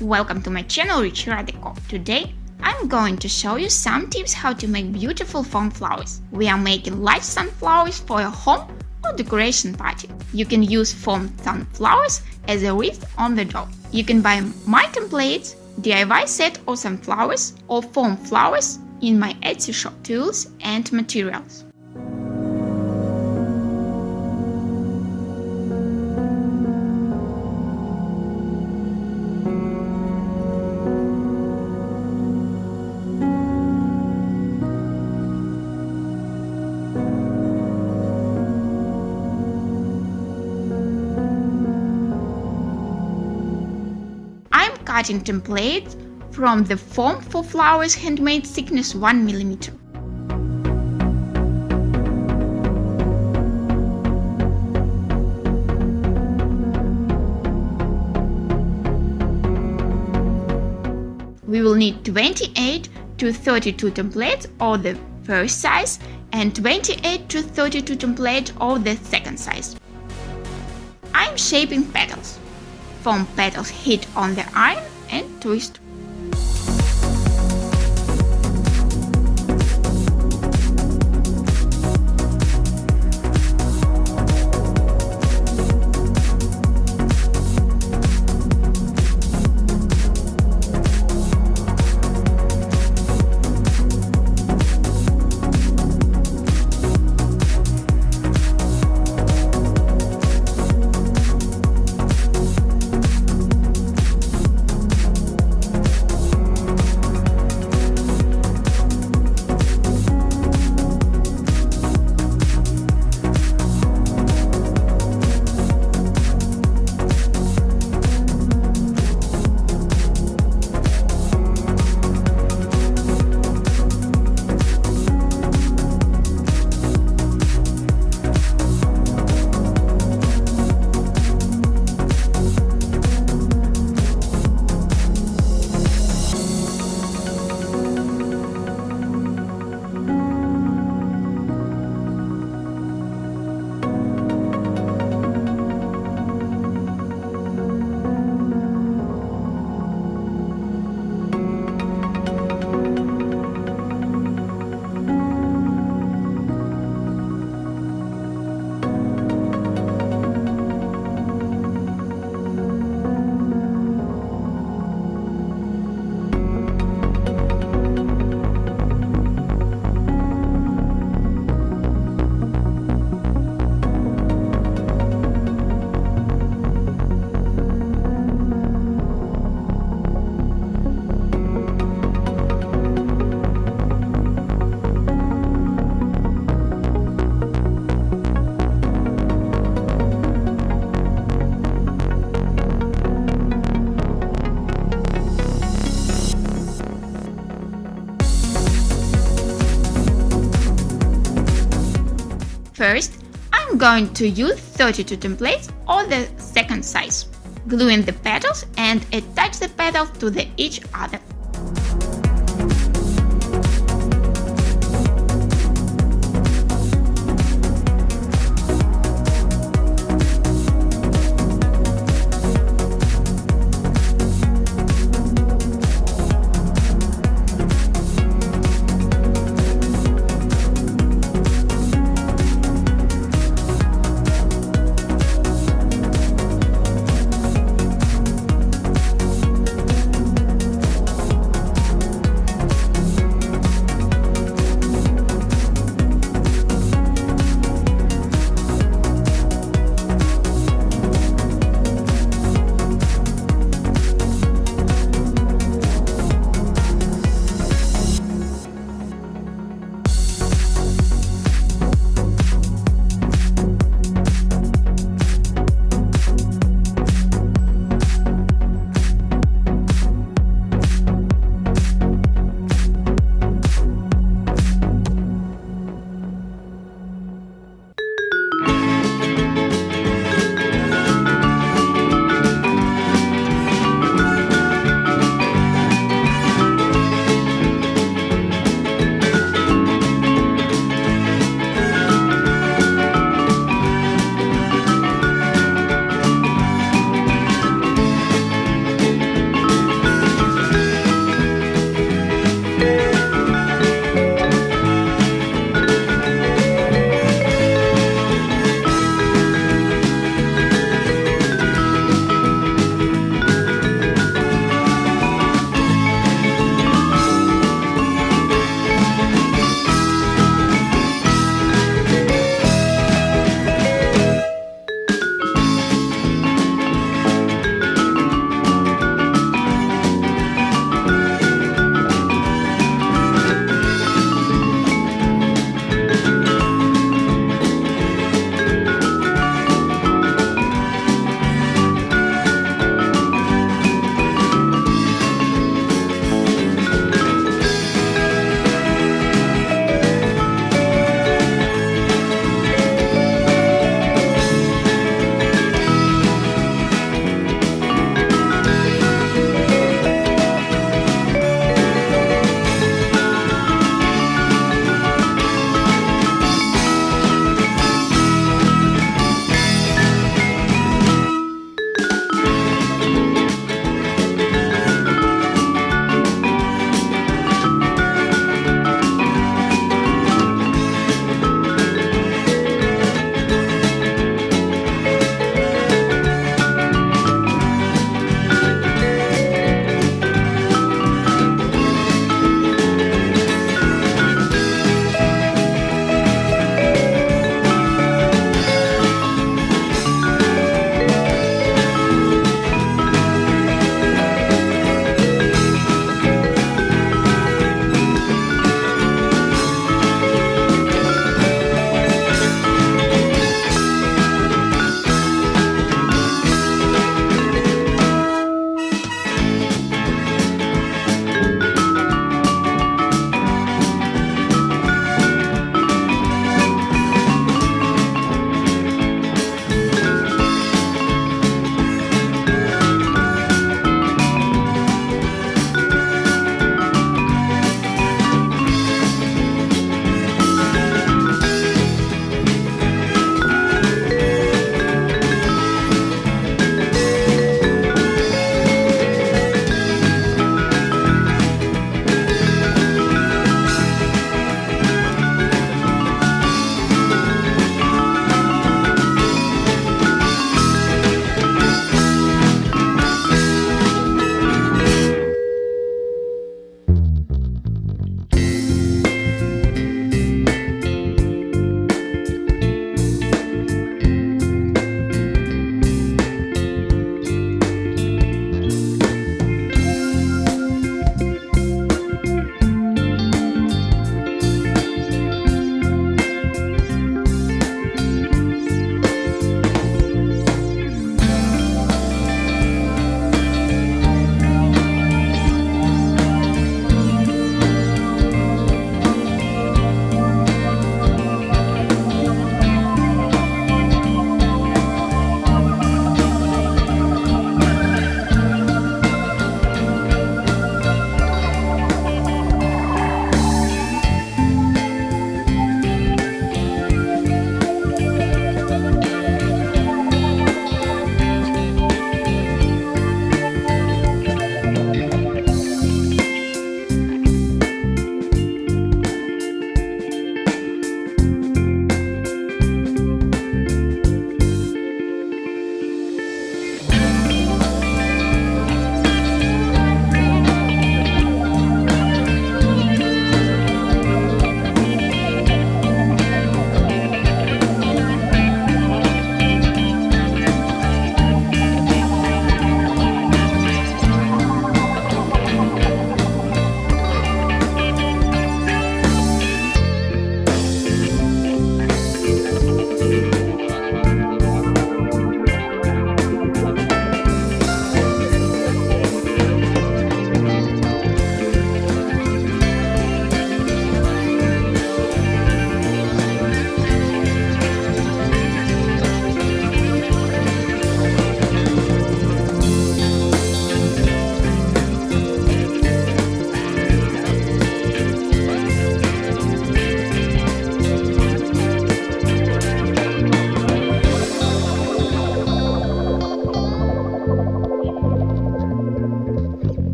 Welcome to my channel Decor. Today I'm going to show you some tips how to make beautiful foam flowers. We are making live sunflowers for your home or decoration party. You can use foam sunflowers as a wreath on the door. You can buy my templates, DIY set or sunflowers or foam flowers in my Etsy shop. Tools and materials. Cutting templates from the Foam for Flowers handmade thickness 1 mm. We will need 28 to 32 templates of the first size and 28 to 32 templates of the second size. I'm shaping petals. Foam petals hit on the iron and twist. First, I'm going to use 32 templates of the second size, glue in the petals and attach the petals to each other.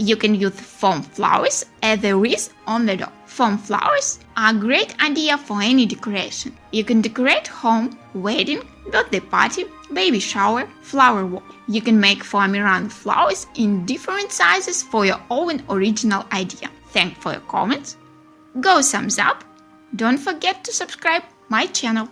You can use foam flowers as a wreath on the door. Foam flowers are a great idea for any decoration. You can decorate home, wedding, birthday party, baby shower, flower wall. You can make Foamiran flowers in different sizes for your own original idea. Thanks for your comments. Go thumbs up. Don't forget to subscribe my channel.